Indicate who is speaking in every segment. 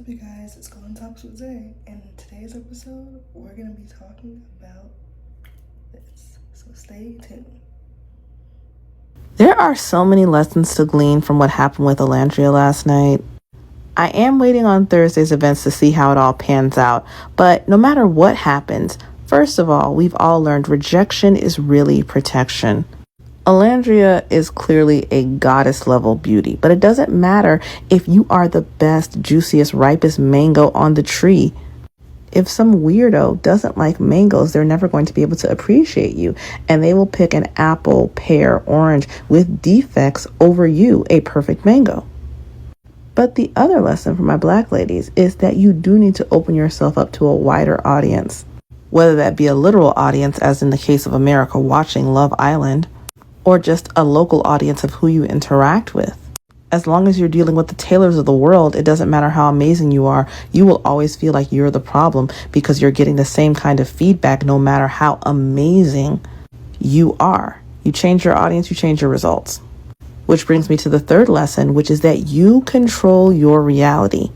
Speaker 1: up, you guys? It's Golden Topics with Zay, and in today's episode, we're gonna be talking about this. So stay tuned.
Speaker 2: There are so many lessons to glean from what happened with Olandria last night. I am waiting on Thursday's events to see how it all pans out, but no matter what happens, first of all, we've all learned rejection is really protection. Olandria is clearly a goddess-level beauty, but it doesn't matter if you are the best, juiciest, ripest mango on the tree. If some weirdo doesn't like mangoes, they're never going to be able to appreciate you, and they will pick an apple, pear, orange with defects over you, a perfect mango. But the other lesson for my black ladies is that you do need to open yourself up to a wider audience, whether that be a literal audience, as in the case of America watching Love Island, or just a local audience of who you interact with. As long as you're dealing with the Taylors of the world, it doesn't matter how amazing you are, you will always feel like you're the problem because you're getting the same kind of feedback no matter how amazing you are. You change your audience, you change your results. Which brings me to the third lesson, which is that you control your reality.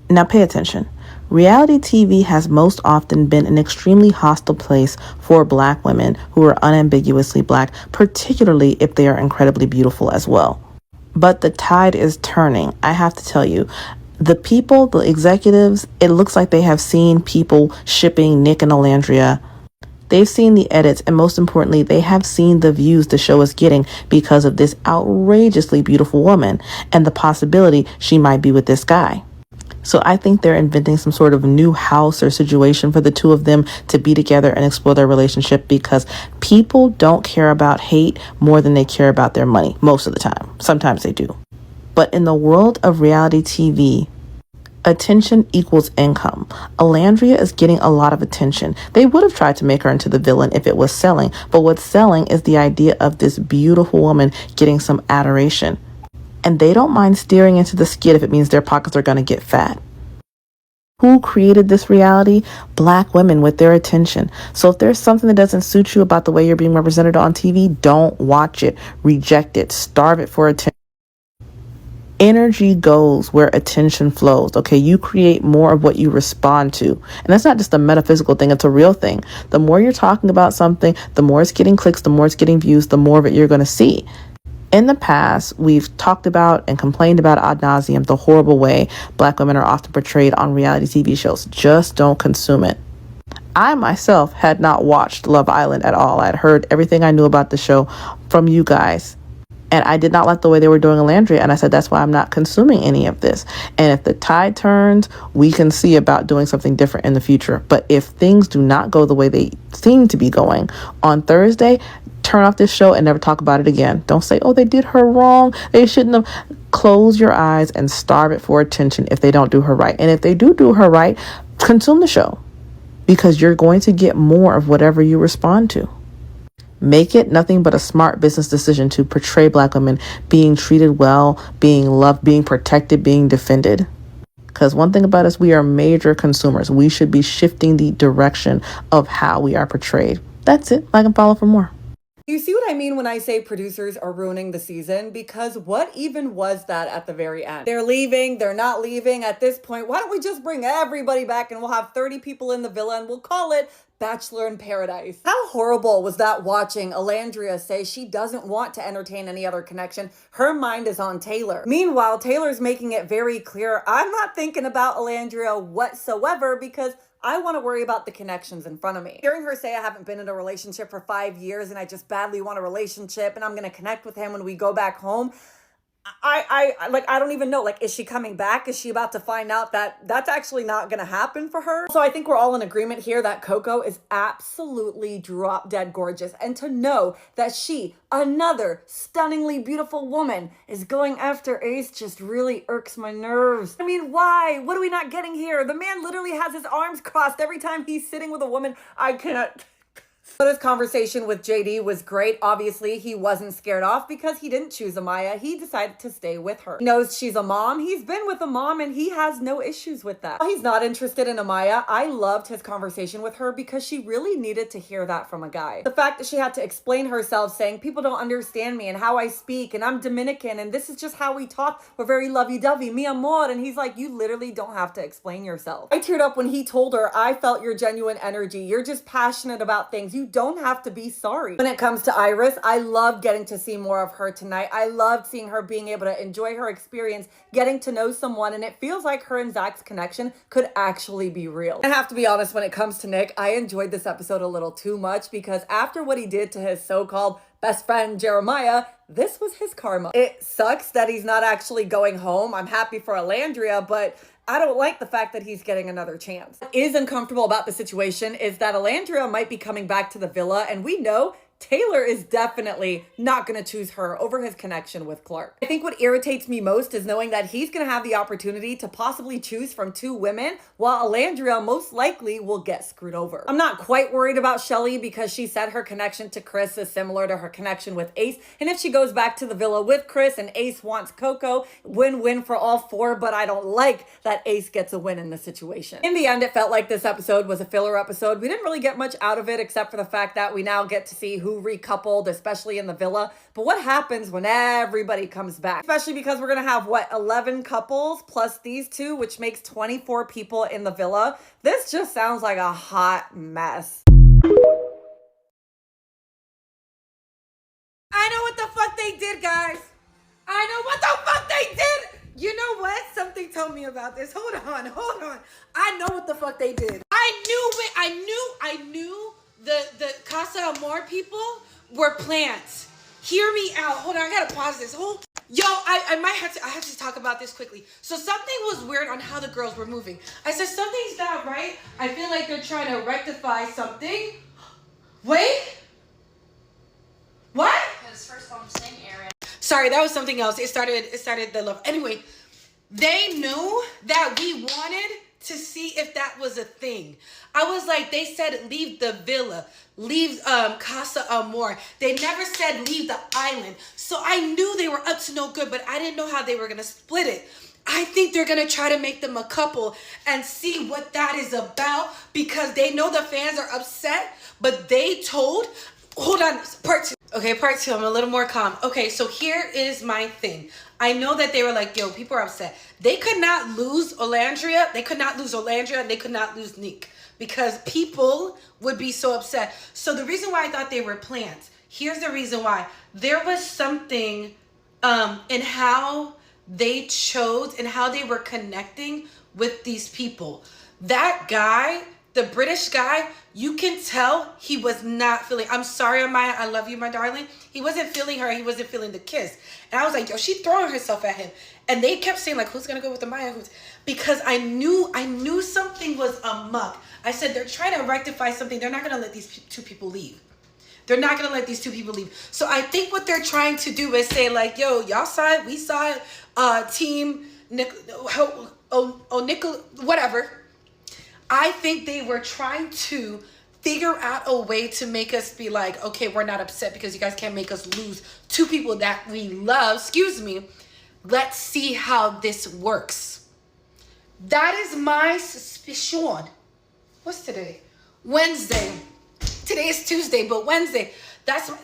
Speaker 2: Now pay attention. Reality TV has most often been an extremely hostile place for black women who are unambiguously black, particularly if they are incredibly beautiful as well. But the tide is turning. I have to tell you, the people, the executives, it looks like they have seen people shipping Nick and Olandria. They've seen the edits, and most importantly, they have seen the views the show is getting because of this outrageously beautiful woman and the possibility she might be with this guy. So I think they're inventing some sort of new house or situation for the two of them to be together and explore their relationship, because people don't care about hate more than they care about their money most of the time. Sometimes they do. But in the world of reality TV, attention equals income. Olandria is getting a lot of attention. They would have tried to make her into the villain if it was selling, but what's selling is the idea of this beautiful woman getting some adoration. And they don't mind staring into the skid if it means their pockets are going to get fat. Who created this reality? Black women with their attention. So if there's something that doesn't suit you about the way you're being represented on TV, don't watch it. Reject it. Starve it for attention. Energy goes where attention flows. Okay, you create more of what you respond to. And that's not just a metaphysical thing, it's a real thing. The more you're talking about something, the more it's getting clicks, the more it's getting views, the more of it you're going to see. In the past, we've talked about and complained about ad nauseum the horrible way black women are often portrayed on reality TV shows. Just don't consume it. I myself had not watched Love Island at all. I had heard everything I knew about the show from you guys. And I did not like the way they were doing Olandria. And I said, that's why I'm not consuming any of this. And if the tide turns, we can see about doing something different in the future. But if things do not go the way they seem to be going on Thursday, turn off this show and never talk about it again. Don't say, oh, they did her wrong. They shouldn't have. Close your eyes and starve it for attention if they don't do her right. And if they do her right, consume the show, because you're going to get more of whatever you respond to. Make it nothing but a smart business decision to portray black women being treated well, being loved, being protected, being defended. Because one thing about us, we are major consumers. We should be shifting the direction of how we are portrayed. That's it. Like and follow for more.
Speaker 3: You see what I mean when I say producers are ruining the season? Because what even was that at the very end? They're leaving, they're not leaving. At this point, why don't we just bring everybody back and we'll have 30 people in the villa and we'll call it Bachelor in Paradise. How horrible was that, watching Olandria say she doesn't want to entertain any other connection. Her mind is on Taylor. Meanwhile, Taylor's making it very clear, I'm not thinking about Olandria whatsoever because I want to worry about the connections in front of me. Hearing her say I haven't been in a relationship for 5 years and I just badly want a relationship and I'm going to connect with him when we go back home. I don't even know. Like, is she coming back? Is she about to find out that that's actually not going to happen for her? So I think we're all in agreement here that Coco is absolutely drop dead gorgeous. And to know that she, another stunningly beautiful woman, is going after Ace just really irks my nerves. I mean, why? What are we not getting here? The man literally has his arms crossed every time he's sitting with a woman. I can't But his conversation with JD was great. Obviously, he wasn't scared off because he didn't choose Amaya. He decided to stay with her. He knows she's a mom. He's been with a mom and he has no issues with that. While he's not interested in Amaya, I loved his conversation with her because she really needed to hear that from a guy. The fact that she had to explain herself saying, people don't understand me and how I speak and I'm Dominican and this is just how we talk. We're very lovey-dovey, mi amor. And he's like, you literally don't have to explain yourself. I teared up when he told her, I felt your genuine energy. You're just passionate about things. You don't have to be sorry. When it comes to Iris, I loved getting to see more of her tonight. I loved seeing her being able to enjoy her experience, getting to know someone, and it feels like her and Zach's connection could actually be real. I have to be honest, when it comes to Nick, I enjoyed this episode a little too much because after what he did to his so-called best friend Jeremiah, this was his karma. It sucks that he's not actually going home. I'm happy for Olandria, but I don't like the fact that he's getting another chance. What is uncomfortable about the situation is that Olandria might be coming back to the villa, and we know Taylor is definitely not going to choose her over his connection with Clark. I think what irritates me most is knowing that he's going to have the opportunity to possibly choose from two women, while Olandria most likely will get screwed over. I'm not quite worried about Shelly because she said her connection to Chris is similar to her connection with Ace, and if she goes back to the villa with Chris and Ace wants Coco, win-win for all four, but I don't like that Ace gets a win in this situation. In the end, it felt like this episode was a filler episode. We didn't really get much out of it except for the fact that we now get to see who recoupled, especially in the villa. But what happens when everybody comes back? Especially because we're gonna have, what, 11 couples plus these two, which makes 24 people in the villa. This just sounds like a hot mess.
Speaker 4: I know what the fuck they did, guys. I know what the fuck they did. You know what? Something told me about this. Hold on. I know what the fuck they did. I knew the Casa Amor people were plants. Hear me out. Hold on, I gotta pause this. I have to talk about this quickly. So something was weird on how the girls were moving. I said, something's not right. I feel like they're trying to rectify something. Wait. What?
Speaker 5: Because first of all, I'm saying Aaron.
Speaker 4: Sorry, that was something else. It started the love. Anyway, they knew that we wanted to see if that was a thing. I was like, they said leave the villa, leave Casa Amor. They never said leave the island. So I knew they were up to no good, but I didn't know how they were gonna split it. I think they're gonna try to make them a couple and see what that is about because they know the fans are upset, but they told, hold on, part two. Okay, part two, I'm a little more calm. Okay, so here is my thing. I know that they were like, yo, people are upset. They could not lose Olandria. And they could not lose Nick because people would be so upset. So the reason why I thought they were plants, here's the reason why. There was something in how they chose and how they were connecting with these people. That guy, the British guy, you can tell he was not feeling, I'm sorry, Amaya, I love you, my darling. He wasn't feeling her. He wasn't feeling the kiss. And I was like, yo, she's throwing herself at him. And they kept saying, like, who's going to go with Amaya? Because I knew something was amok. I said, they're trying to rectify something. They're not going to let these two people leave. They're not going to let these two people leave. So I think what they're trying to do is say, like, yo, y'all saw it. We saw it. Team Nickel, whatever. I think they were trying to figure out a way to make us be like, okay, we're not upset because you guys can't make us lose two people that we love. Let's see how this works. That is my suspicion. What's today? Wednesday. Today is Tuesday, but Wednesday.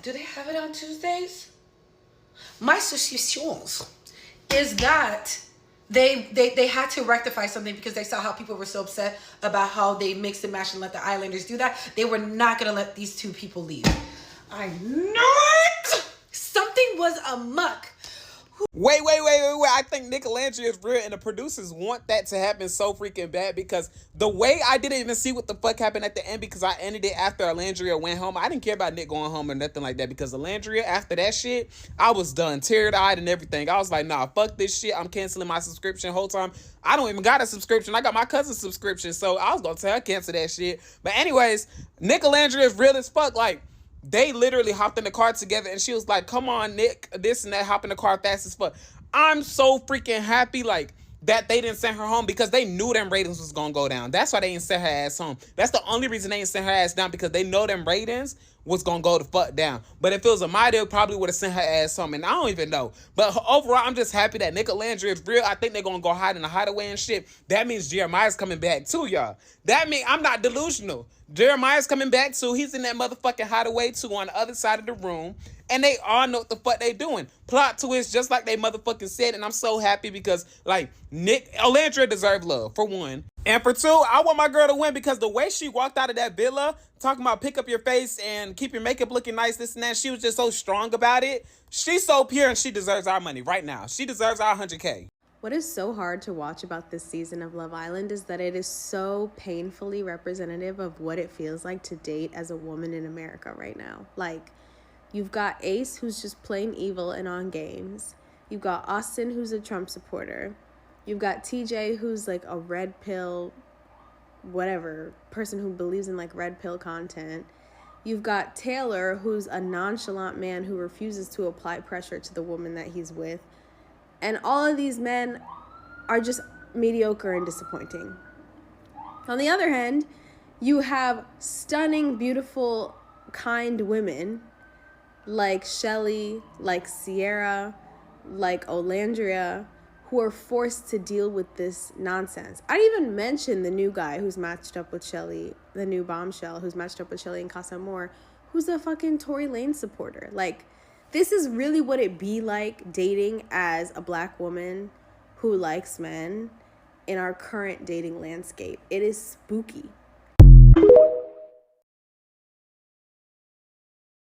Speaker 4: Do they have it on Tuesdays? My suspicions is that they had to rectify something because they saw how people were so upset about how they mixed and matched and let the Islanders do that. They were not going to let these two people leave. I know it! Something was amok.
Speaker 6: Wait. I think Nick Olandria is real, and the producers want that to happen so freaking bad because the way I didn't even see what the fuck happened at the end because I ended it after Olandria went home. I didn't care about Nick going home or nothing like that because Olandria, after that shit, I was done, teary-eyed and everything. I was like, nah, fuck this shit. I'm canceling my subscription whole time. I don't even got a subscription. I got my cousin's subscription, so I was gonna tell her cancel that shit. But anyways, Nick Olandria is real as fuck. Like, they literally hopped in the car together and she was like, come on, Nick, this and that, hop in the car fast as fuck. I'm so freaking happy. Like, that they didn't send her home because they knew them ratings was gonna go down. That's why they didn't send her ass home. That's the only reason they didn't send her ass down, because they know them ratings was gonna go the fuck down. But if it was a my, they probably would have sent her ass home, and I don't even know. But overall, I'm just happy that Nick Olandria is real. I think they're gonna go hide in a hideaway and shit. That means Jeremiah's coming back too, y'all. That means I'm not delusional. Jeremiah's coming back too. He's in that motherfucking hideaway too, on the other side of the room. And they all know what the fuck they doing. Plot twist, just like they motherfucking said. And I'm so happy because, like, Nick Olandria deserved love, for one. And for two, I want my girl to win, because the way she walked out of that villa, talking about pick up your face and keep your makeup looking nice, this and that, she was just so strong about it. She's so pure, and she deserves our money right now. She deserves our 100K.
Speaker 7: What is so hard to watch about this season of Love Island is that it is so painfully representative of what it feels like to date as a woman in America right now. Like, you've got Ace, who's just plain evil and on games. You've got Austin, who's a Trump supporter. You've got TJ, who's like a red pill, whatever, person who believes in like red pill content. You've got Taylor, who's a nonchalant man who refuses to apply pressure to the woman that he's with. And all of these men are just mediocre and disappointing. On the other hand, you have stunning, beautiful, kind women like Shelly, like Sierra, like Olandria, who are forced to deal with this nonsense. I didn't even mention the new guy who's matched up with Shelly, the new bombshell who's matched up with Shelly in Casa Amor, who's a fucking Tory Lanez supporter. Like, this is really what it be like dating as a black woman who likes men in our current dating landscape. It is spooky.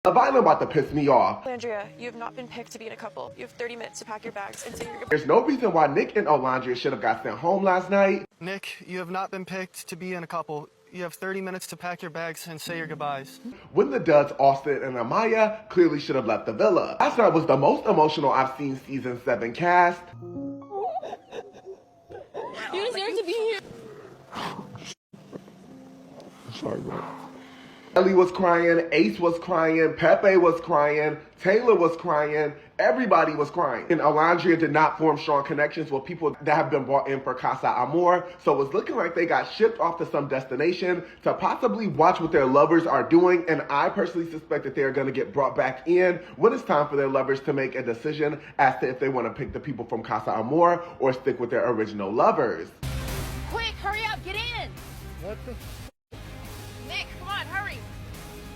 Speaker 8: Love Island about to piss me off.
Speaker 9: Olandria, you have not been picked to be in a couple. You have 30 minutes to pack your bags and say your goodbyes.
Speaker 8: There's no reason why Nick and Olandria should have got sent home last night.
Speaker 10: Nick, you have not been picked to be in a couple. You have 30 minutes to pack your bags and say your goodbyes.
Speaker 8: When the duds, Austin and Amaya, clearly should have left the villa. Last night was the most emotional I've seen season 7 cast.
Speaker 9: You deserve to be here.
Speaker 8: Sorry, bro. Ellie was crying, Ace was crying, Pepe was crying, Taylor was crying, everybody was crying. And Olandria did not form strong connections with people that have been brought in for Casa Amor, so it was looking like they got shipped off to some destination to possibly watch what their lovers are doing, and I personally suspect that they're going to get brought back in when it's time for their lovers to make a decision as to if they want to pick the people from Casa Amor or stick with their original lovers.
Speaker 5: Quick, hurry up, get in! What the? Nick, come on, hurry!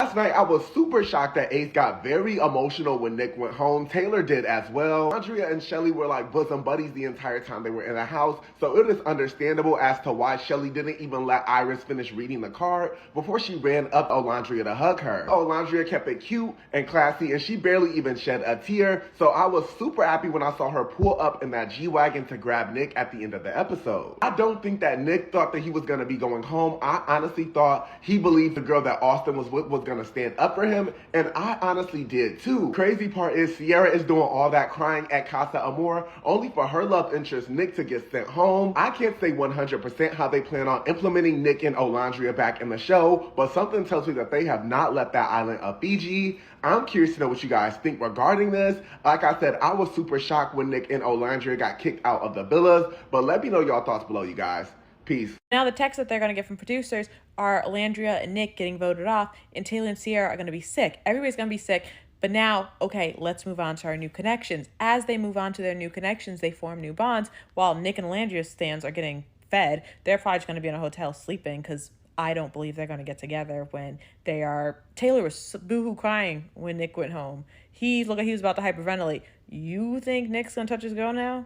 Speaker 8: Last night, I was super shocked that Ace got very emotional when Nick went home. Taylor did as well. Andrea and Shelly were like bosom buddies the entire time they were in the house, so it is understandable as to why Shelly didn't even let Iris finish reading the card before she ran up Olandria to hug her. Olandria kept it cute and classy, and she barely even shed a tear, so I was super happy when I saw her pull up in that G-Wagon to grab Nick at the end of the episode. I don't think that Nick thought that he was going to be going home. I honestly thought he believed the girl that Austin was with was going to stand up for him, and I honestly did too. Crazy part is Sierra is doing all that crying at Casa Amor only for her love interest Nick to get sent home. I can't say 100% how they plan on implementing Nick and Olandria back in the show, but something tells me that they have not left that island of Fiji. I'm curious to know what you guys think regarding this. Like I said, I was super shocked when Nick and Olandria got kicked out of the villas, but let me know your thoughts below, you guys. Peace.
Speaker 11: Now the texts that they're going to get from producers are Olandria and Nick getting voted off, and Taylor and Sierra are going to be sick. Everybody's going to be sick. But now, okay, let's move on to our new connections. As they move on to their new connections, they form new bonds. While Nick and Olandria's stands are getting fed, they're probably just going to be in a hotel sleeping, because I don't believe they're going to get together when they are... Taylor was boohoo crying when Nick went home. He looked like he was about to hyperventilate. You think Nick's going to touch his girl now?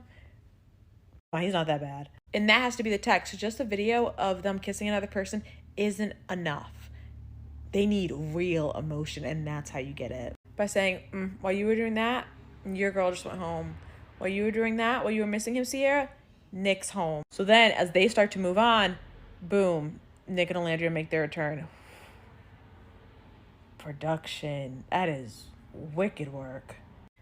Speaker 11: Oh, he's not that bad. And that has to be the text. So just a video of them kissing another person isn't enough. They need real emotion, and that's how you get it. By saying, while you were doing that, your girl just went home. While you were doing that, while you were missing him, Sierra, Nick's home. So then, as they start to move on, boom, Nick and Olandria make their return. Production. That is wicked work.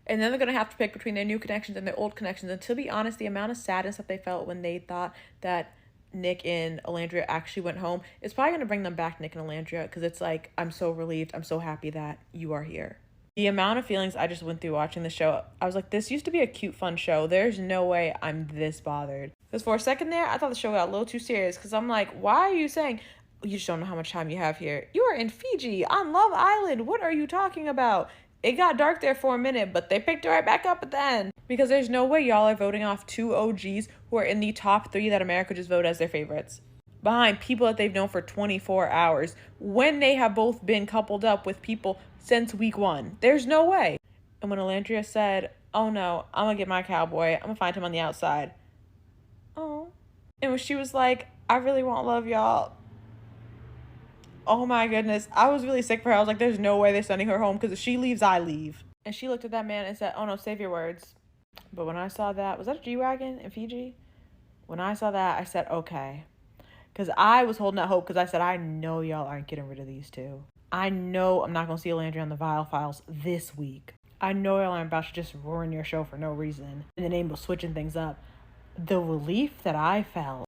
Speaker 11: And then they're going to have to pick between their new connections and their old connections. And to be honest, the amount of sadness that they felt when they thought that Nick and Olandria actually went home is probably going to bring them back, Nick and Olandria, because it's like, I'm so relieved. I'm so happy that you are here. The amount of feelings I just went through watching the show, I was like, this used to be a cute, fun show. There's no way I'm this bothered. Because for a second there, I thought the show got a little too serious. Because I'm like, why are you saying, you just don't know how much time you have here? You are in Fiji on Love Island. What are you talking about? It got dark there for a minute, but they picked it right back up at the end. Because there's no way y'all are voting off 2 OGs who are in the top 3 that America just voted as their favorites, behind people that they've known for 24 hours, when they have both been coupled up with people since week 1. There's no way. And when Olandria said, oh no, I'm gonna get my cowboy, I'm gonna find him on the outside. Oh. And when she was like, I really want love, y'all. Oh my goodness. I was really sick for her. I was like, there's no way they're sending her home, because if she leaves, I leave. And she looked at that man and said, oh no, save your words. But when I saw that, was that a G-Wagon in Fiji? When I saw that, I said, okay. Because I was holding out hope, because I said, I know y'all aren't getting rid of these 2. I know I'm not going to see Olandria on the Vile Files this week. I know y'all aren't about to just ruin your show for no reason in the name of switching things up. The relief that I felt